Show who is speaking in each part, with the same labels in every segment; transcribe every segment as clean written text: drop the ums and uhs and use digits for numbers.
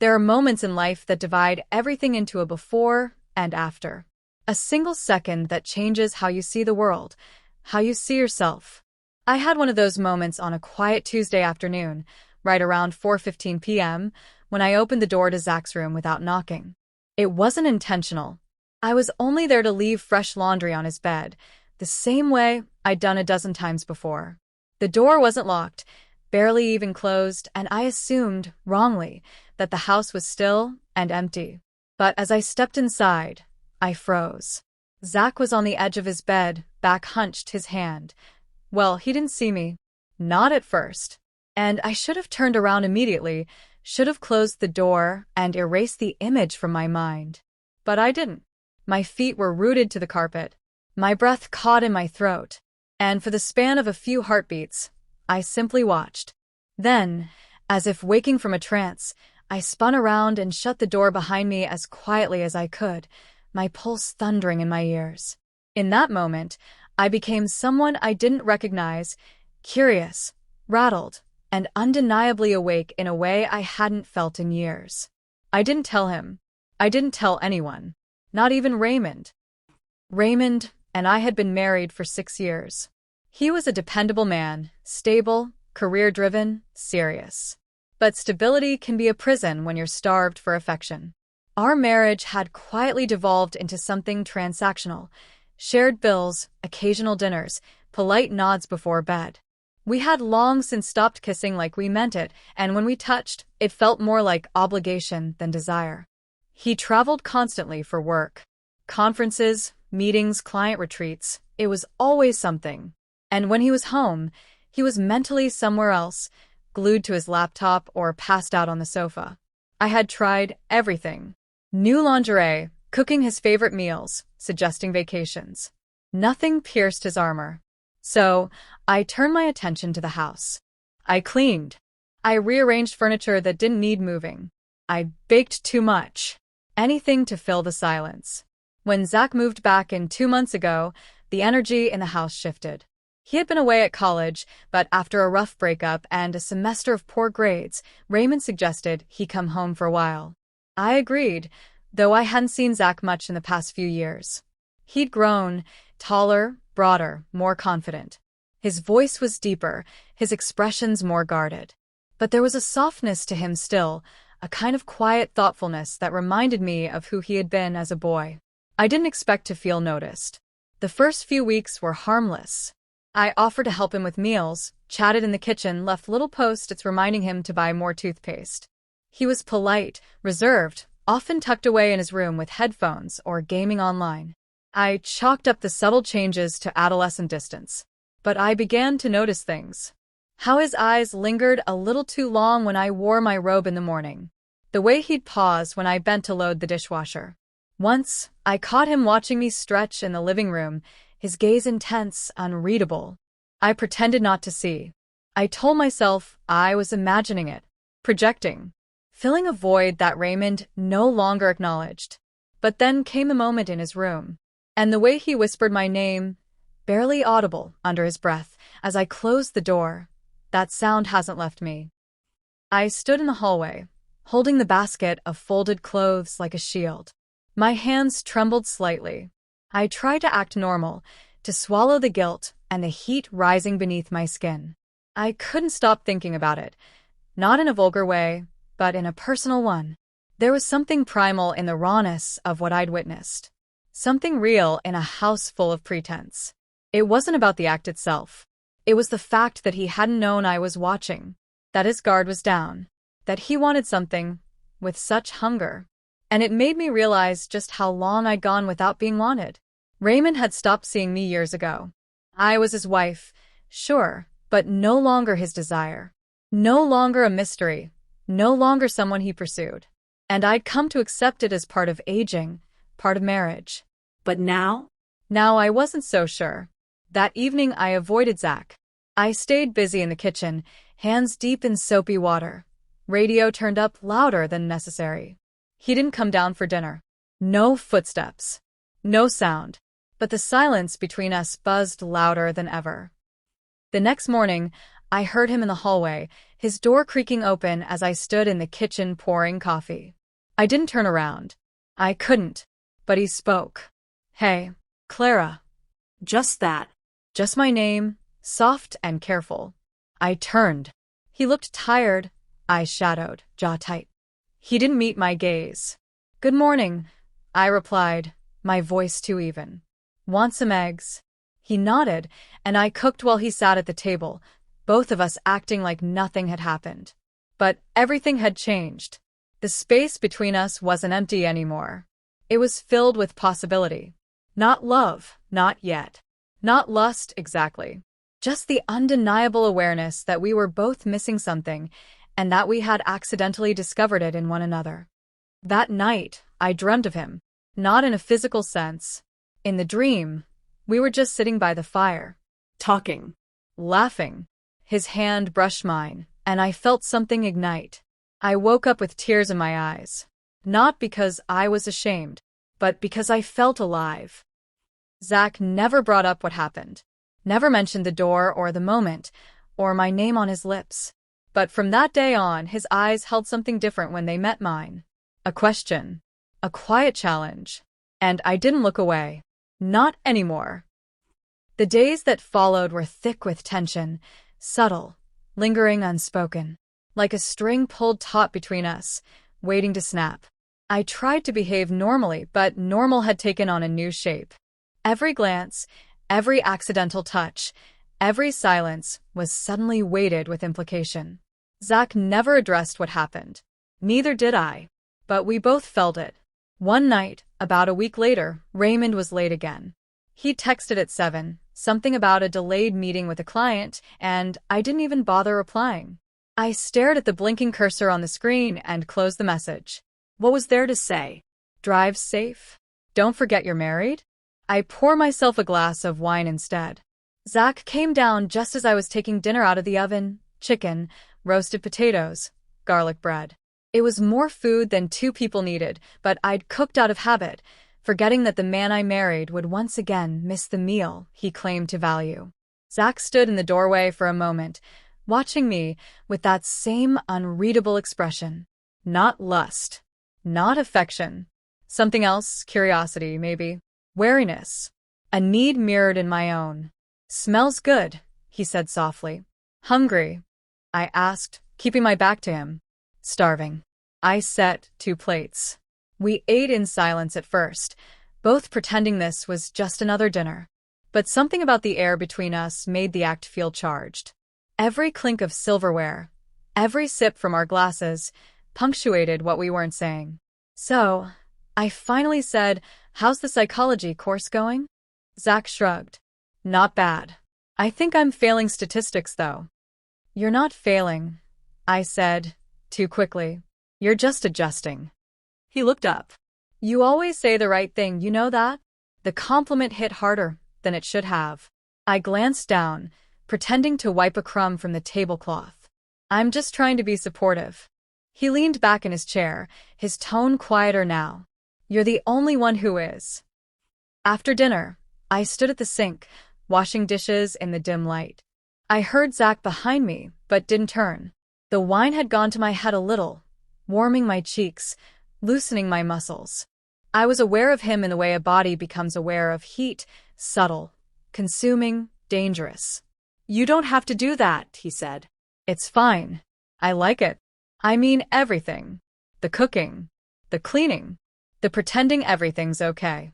Speaker 1: There are moments in life that divide everything into a before and after. A single second that changes how you see the world, how you see yourself. I had one of those moments on a quiet Tuesday afternoon, right around 4:15 p.m., when I opened the door to Zach's room without knocking. It wasn't intentional. I was only there to leave fresh laundry on his bed, the same way I'd done a dozen times before. The door wasn't locked, barely even closed, and I assumed, wrongly, that the house was still and empty. But as I stepped inside, I froze. Zach was on the edge of his bed, back hunched, his hand. Well, he didn't see me. Not at first. And I should have turned around immediately, should have closed the door and erased the image from my mind. But I didn't. My feet were rooted to the carpet. My breath caught in my throat. And for the span of a few heartbeats, I simply watched. Then, as if waking from a trance, I spun around and shut the door behind me as quietly as I could, my pulse thundering in my ears. In that moment, I became someone I didn't recognize, curious, rattled, and undeniably awake in a way I hadn't felt in years. I didn't tell him. I didn't tell anyone. Not even Raymond. Raymond and I had been married for 6 years. He was a dependable man, stable, career-driven, serious. But stability can be a prison when you're starved for affection. Our marriage had quietly devolved into something transactional. Shared bills, occasional dinners, polite nods before bed. We had long since stopped kissing like we meant it, and when we touched, it felt more like obligation than desire. He traveled constantly for work. Conferences, meetings, client retreats. It was always something. And when he was home, he was mentally somewhere else, glued to his laptop or passed out on the sofa. I had tried everything. New lingerie, cooking his favorite meals, suggesting vacations. Nothing pierced his armor. So, I turned my attention to the house. I cleaned. I rearranged furniture that didn't need moving. I baked too much. Anything to fill the silence. When Zach moved back in 2 months ago, the energy in the house shifted. He had been away at college, but after a rough breakup and a semester of poor grades, Raymond suggested he come home for a while. I agreed, though I hadn't seen Zach much in the past few years. He'd grown, taller, broader, more confident. His voice was deeper, his expressions more guarded. But there was a softness to him still, a kind of quiet thoughtfulness that reminded me of who he had been as a boy. I didn't expect to feel noticed. The first few weeks were harmless. I offered to help him with meals, chatted in the kitchen, left little post-its reminding him to buy more toothpaste. He was polite, reserved, often tucked away in his room with headphones or gaming online. I chalked up the subtle changes to adolescent distance. But I began to notice things. How his eyes lingered a little too long when I wore my robe in the morning. The way he'd pause when I bent to load the dishwasher. Once, I caught him watching me stretch in the living room, his gaze intense, unreadable. I pretended not to see. I told myself I was imagining it, projecting, filling a void that Raymond no longer acknowledged. But then came a moment in his room, and the way he whispered my name, barely audible under his breath, as I closed the door, that sound hasn't left me. I stood in the hallway, holding the basket of folded clothes like a shield. My hands trembled slightly. I tried to act normal, to swallow the guilt and the heat rising beneath my skin. I couldn't stop thinking about it, not in a vulgar way, but in a personal one. There was something primal in the rawness of what I'd witnessed. Something real in a house full of pretense. It wasn't about the act itself. It was the fact that he hadn't known I was watching, that his guard was down, that he wanted something with such hunger. And it made me realize just how long I'd gone without being wanted. Raymond had stopped seeing me years ago. I was his wife, sure, but no longer his desire. No longer a mystery, no longer someone he pursued. And I'd come to accept it as part of aging, part of marriage. But now I wasn't so sure. That evening I avoided Zach. I stayed busy in the kitchen, hands deep in soapy water. Radio turned up louder than necessary. He didn't come down for dinner. No footsteps. No sound. But the silence between us buzzed louder than ever. The next morning, I heard him in the hallway, his door creaking open as I stood in the kitchen pouring coffee. I didn't turn around. I couldn't. But he spoke. "Hey, Clara." Just that. Just my name, soft and careful. I turned. He looked tired, eyes shadowed, jaw tight. He didn't meet my gaze. "Good morning," I replied, my voice too even. "Want some eggs?" He nodded, and I cooked while he sat at the table, both of us acting like nothing had happened. But everything had changed. The space between us wasn't empty anymore. It was filled with possibility. Not love, not yet. Not lust, exactly. Just the undeniable awareness that we were both missing something, and that we had accidentally discovered it in one another. That night, I dreamt of him. Not in a physical sense. In the dream, we were just sitting by the fire. Talking. Laughing. His hand brushed mine, and I felt something ignite. I woke up with tears in my eyes. Not because I was ashamed, but because I felt alive. Zach never brought up what happened. Never mentioned the door or the moment, or my name on his lips. But from that day on, his eyes held something different when they met mine. A question. A quiet challenge. And I didn't look away. Not anymore. The days that followed were thick with tension, subtle, lingering unspoken, like a string pulled taut between us, waiting to snap. I tried to behave normally, but normal had taken on a new shape. Every glance, every accidental touch, every silence was suddenly weighted with implication. Zach never addressed what happened. Neither did I. But we both felt it. One night, about a week later, Raymond was late again. He texted at 7, something about a delayed meeting with a client, and I didn't even bother replying. I stared at the blinking cursor on the screen and closed the message. What was there to say? Drive safe? Don't forget you're married? I pour myself a glass of wine instead. Zach came down just as I was taking dinner out of the oven: chicken, roasted potatoes, garlic bread. It was more food than two people needed, but I'd cooked out of habit, forgetting that the man I married would once again miss the meal he claimed to value. Zach stood in the doorway for a moment, watching me with that same unreadable expression. Not lust. Not affection. Something else, curiosity, maybe. Wariness. A need mirrored in my own. "Smells good," he said softly. "Hungry?" I asked, keeping my back to him. "Starving." I set 2 plates. We ate in silence at first, both pretending this was just another dinner. But something about the air between us made the act feel charged. Every clink of silverware, every sip from our glasses, punctuated what we weren't saying. So, I finally said, "How's the psychology course going?" Zach shrugged. "Not bad. I think I'm failing statistics, though." "You're not failing," I said, too quickly. "You're just adjusting." He looked up. "You always say the right thing, you know that?" The compliment hit harder than it should have. I glanced down, pretending to wipe a crumb from the tablecloth. "I'm just trying to be supportive." He leaned back in his chair, his tone quieter now. "You're the only one who is." After dinner, I stood at the sink, washing dishes in the dim light. I heard Zach behind me, but didn't turn. The wine had gone to my head a little, warming my cheeks, loosening my muscles. I was aware of him in the way a body becomes aware of heat, subtle, consuming, dangerous. "You don't have to do that," he said. "It's fine. I like it. I mean everything. The cooking, the cleaning, the pretending everything's okay."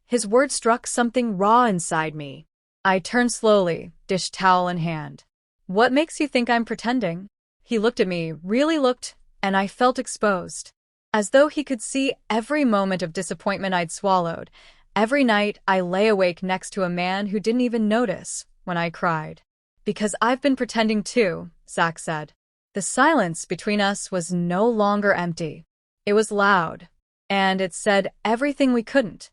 Speaker 1: His words struck something raw inside me. I turned slowly, dish towel in hand. "What makes you think I'm pretending?" He looked at me, really looked, and I felt exposed. As though he could see every moment of disappointment I'd swallowed, every night I lay awake next to a man who didn't even notice when I cried. "Because I've been pretending too," Zach said. The silence between us was no longer empty. It was loud, and it said everything we couldn't.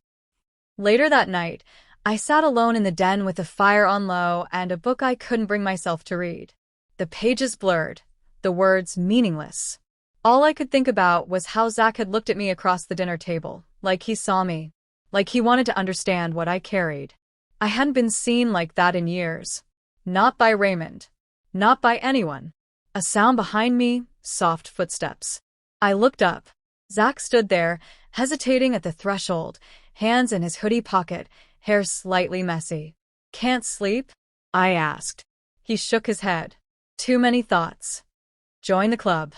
Speaker 1: Later that night, I sat alone in the den with the fire on low and a book I couldn't bring myself to read. The pages blurred, the words meaningless. All I could think about was how Zach had looked at me across the dinner table, like he saw me, like he wanted to understand what I carried. I hadn't been seen like that in years. Not by Raymond. Not by anyone. A sound behind me, soft footsteps. I looked up. Zach stood there, hesitating at the threshold, hands in his hoodie pocket, hair slightly messy. "Can't sleep?" I asked. He shook his head. "Too many thoughts." "Join the club."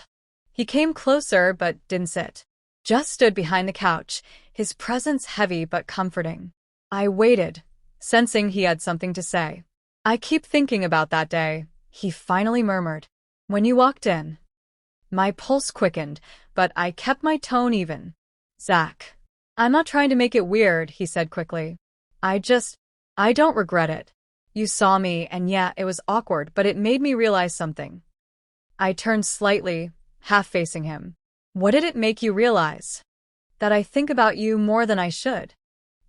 Speaker 1: He came closer but didn't sit. Just stood behind the couch, his presence heavy but comforting. I waited, sensing he had something to say. "I keep thinking about that day," he finally murmured. "When you walked in." My pulse quickened, but I kept my tone even. "Zach, I'm not trying to make it weird," he said quickly. I don't regret it. You saw me, and yeah, it was awkward, but it made me realize something." I turned slightly, half facing him. "What did it make you realize?" "That I think about you more than I should."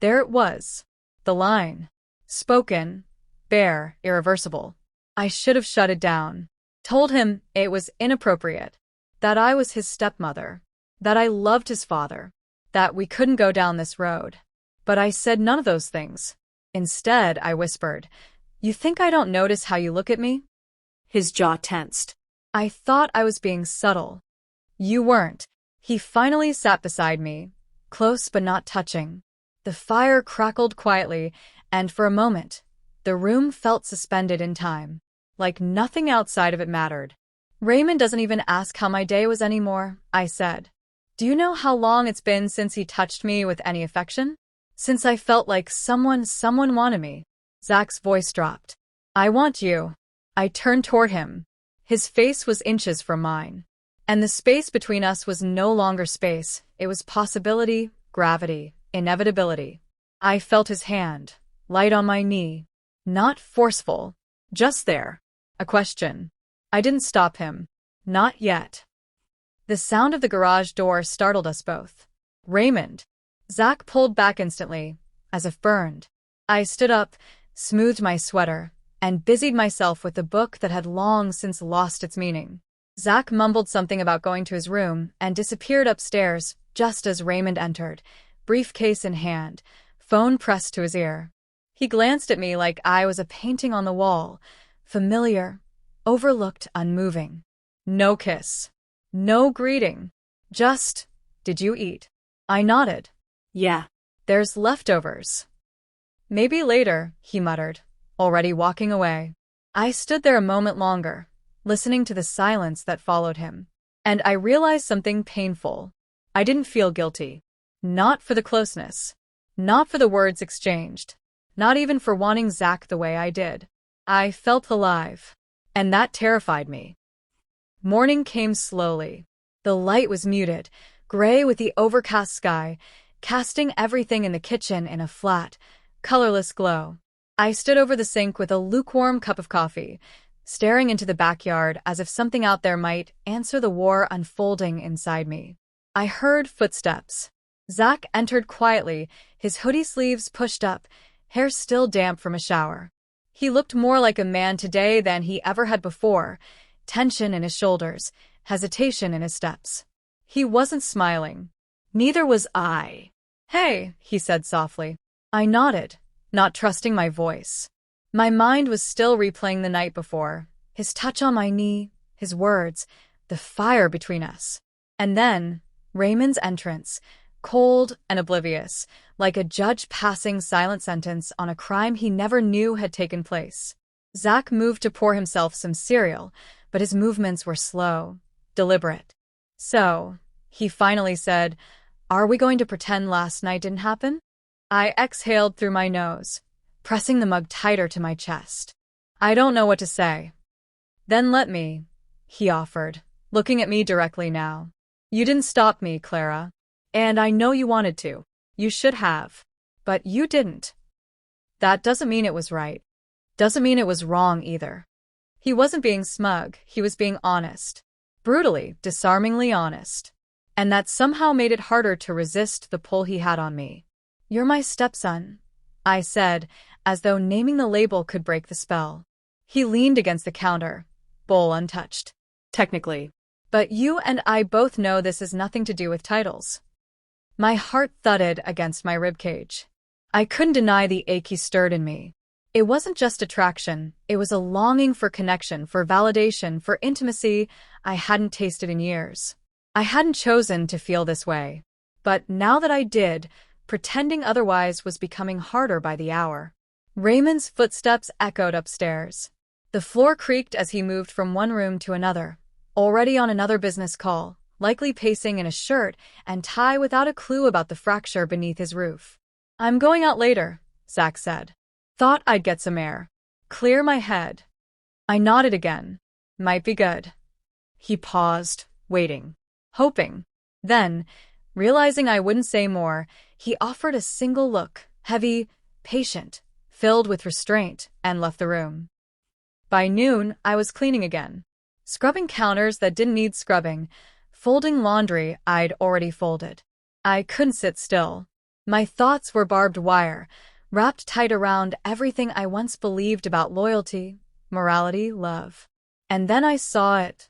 Speaker 1: There it was. The line. Spoken, bare, irreversible. I should have shut it down. Told him it was inappropriate. That I was his stepmother. That I loved his father. That we couldn't go down this road. But I said none of those things. Instead, I whispered, "You think I don't notice how you look at me?" His jaw tensed. I thought I was being subtle. "You weren't." He finally sat beside me, close but not touching. The fire crackled quietly, and for a moment, the room felt suspended in time, like nothing outside of it mattered. "Raymond doesn't even ask how my day was anymore," I said. "Do you know how long it's been since he touched me with any affection? Since I felt like someone wanted me." Zach's voice dropped. "I want you." I turned toward him. His face was inches from mine. And the space between us was no longer space. It was possibility, gravity, inevitability. I felt his hand, light on my knee. Not forceful. Just there. A question. I didn't stop him. Not yet. The sound of the garage door startled us both. "Raymond." Zach pulled back instantly, as if burned. I stood up, smoothed my sweater, and busied myself with the book that had long since lost its meaning. Zach mumbled something about going to his room and disappeared upstairs just as Raymond entered, briefcase in hand, phone pressed to his ear. He glanced at me like I was a painting on the wall, familiar, overlooked, unmoving. No kiss. No greeting. Just, "Did you eat?" I nodded. "Yeah. There's leftovers." "Maybe later," he muttered, already walking away. I stood there a moment longer, listening to the silence that followed him. And I realized something painful. I didn't feel guilty. Not for the closeness. Not for the words exchanged. Not even for wanting Zach the way I did. I felt alive. And that terrified me. Morning came slowly. The light was muted, gray with the overcast sky, casting everything in the kitchen in a flat, colorless glow. I stood over the sink with a lukewarm cup of coffee, staring into the backyard as if something out there might answer the war unfolding inside me. I heard footsteps. Zach entered quietly, his hoodie sleeves pushed up, hair still damp from a shower. He looked more like a man today than he ever had before, tension in his shoulders, hesitation in his steps. He wasn't smiling. Neither was I. "Hey," he said softly. I nodded, not trusting my voice. My mind was still replaying the night before, his touch on my knee, his words, the fire between us. And then, Raymond's entrance, cold and oblivious, like a judge passing silent sentence on a crime he never knew had taken place. Zach moved to pour himself some cereal, but his movements were slow, deliberate. "So," he finally said, "are we going to pretend last night didn't happen?" I exhaled through my nose, pressing the mug tighter to my chest. I don't know what to say. "Then let me," he offered, looking at me directly now. "You didn't stop me, Clara. And I know you wanted to. You should have. But you didn't. That doesn't mean it was right. Doesn't mean it was wrong either." He wasn't being smug, he was being honest. Brutally, disarmingly honest. And that somehow made it harder to resist the pull he had on me. "You're my stepson," I said, as though naming the label could break the spell. He leaned against the counter, bowl untouched. "Technically. But you and I both know this has nothing to do with titles." My heart thudded against my ribcage. I couldn't deny the ache he stirred in me. It wasn't just attraction, it was a longing for connection, for validation, for intimacy I hadn't tasted in years. I hadn't chosen to feel this way. But now that I did, pretending otherwise was becoming harder by the hour. Raymond's footsteps echoed upstairs. The floor creaked as he moved from one room to another, already on another business call, likely pacing in a shirt and tie without a clue about the fracture beneath his roof. "I'm going out later," Zach said. "Thought I'd get some air. Clear my head." I nodded again. "Might be good." He paused, waiting, hoping. Then, realizing I wouldn't say more, he offered a single look, heavy, patient, filled with restraint, and left the room. By noon, I was cleaning again. Scrubbing counters that didn't need scrubbing, folding laundry I'd already folded. I couldn't sit still. My thoughts were barbed wire, wrapped tight around everything I once believed about loyalty, morality, love. And then I saw it.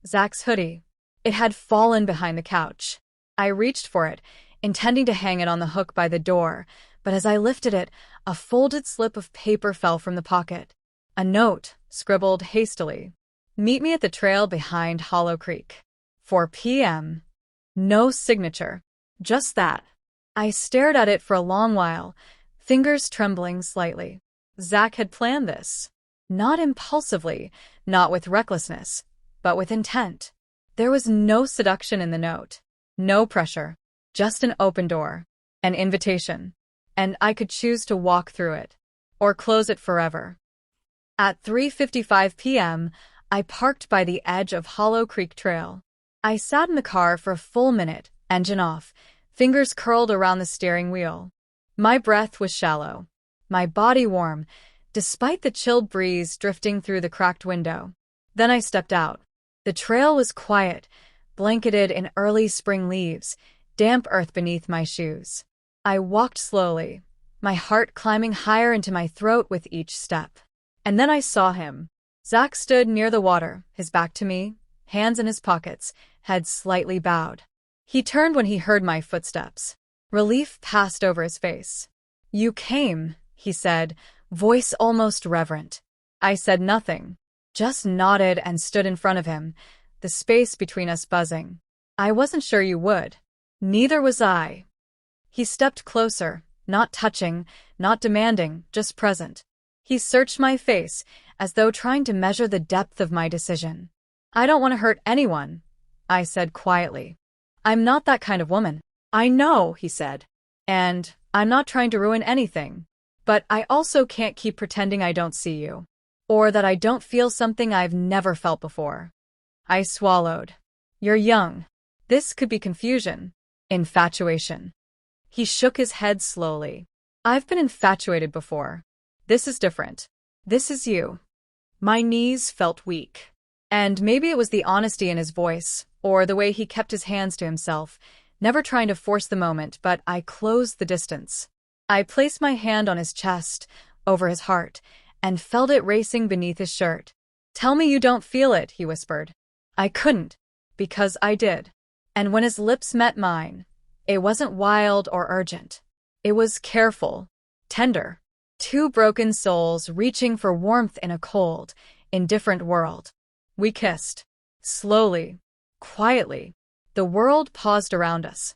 Speaker 1: Zach's hoodie. It had fallen behind the couch. I reached for it, intending to hang it on the hook by the door, but as I lifted it, a folded slip of paper fell from the pocket. A note, scribbled hastily. "Meet me at the trail behind Hollow Creek. 4 p.m. No signature. Just that. I stared at it for a long while, fingers trembling slightly. Zach had planned this. Not impulsively, not with recklessness, but with intent. There was no seduction in the note. No pressure. Just an open door. An invitation. And I could choose to walk through it. Or close it forever. At 3:55 p.m., I parked by the edge of Hollow Creek Trail. I sat in the car for a full minute, engine off, fingers curled around the steering wheel. My breath was shallow, my body warm, despite the chilled breeze drifting through the cracked window. Then I stepped out. The trail was quiet, blanketed in early spring leaves, damp earth beneath my shoes. I walked slowly, my heart climbing higher into my throat with each step. And then I saw him. Zach stood near the water, his back to me, hands in his pockets, head slightly bowed. He turned when he heard my footsteps. Relief passed over his face. "You came," he said, voice almost reverent. I said nothing, just nodded and stood in front of him, the space between us buzzing. "I wasn't sure you would." "Neither was I." He stepped closer, not touching, not demanding, just present. He searched my face, as though trying to measure the depth of my decision. "I don't want to hurt anyone," I said quietly. "I'm not that kind of woman." "I know," he said. "And I'm not trying to ruin anything. But I also can't keep pretending I don't see you. Or that I don't feel something I've never felt before." I swallowed. "You're young. This could be confusion. Infatuation." He shook his head slowly. "I've been infatuated before. This is different. This is you." My knees felt weak. And maybe it was the honesty in his voice, or the way he kept his hands to himself, never trying to force the moment, but I closed the distance. I placed my hand on his chest, over his heart, and felt it racing beneath his shirt. "Tell me you don't feel it," he whispered. I couldn't, because I did. And when his lips met mine, it wasn't wild or urgent. It was careful, tender. Two broken souls reaching for warmth in a cold, indifferent world. We kissed. Slowly, quietly. The world paused around us.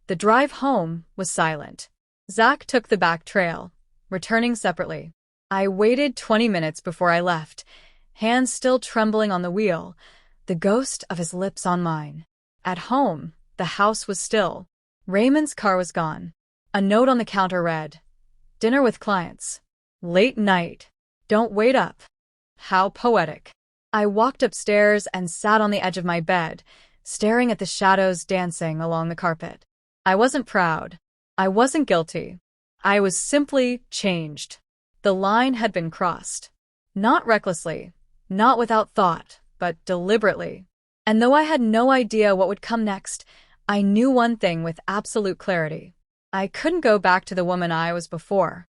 Speaker 1: The drive home was silent. Zach took the back trail, returning separately. I waited 20 minutes before I left, hands still trembling on the wheel, the ghost of his lips on mine. At home, the house was still. Raymond's car was gone. A note on the counter read, "Dinner with clients. Late night. Don't wait up." How poetic. I walked upstairs and sat on the edge of my bed, staring at the shadows dancing along the carpet. I wasn't proud. I wasn't guilty. I was simply changed. The line had been crossed. Not recklessly, not without thought, but deliberately. And though I had no idea what would come next, I knew one thing with absolute clarity. I couldn't go back to the woman I was before.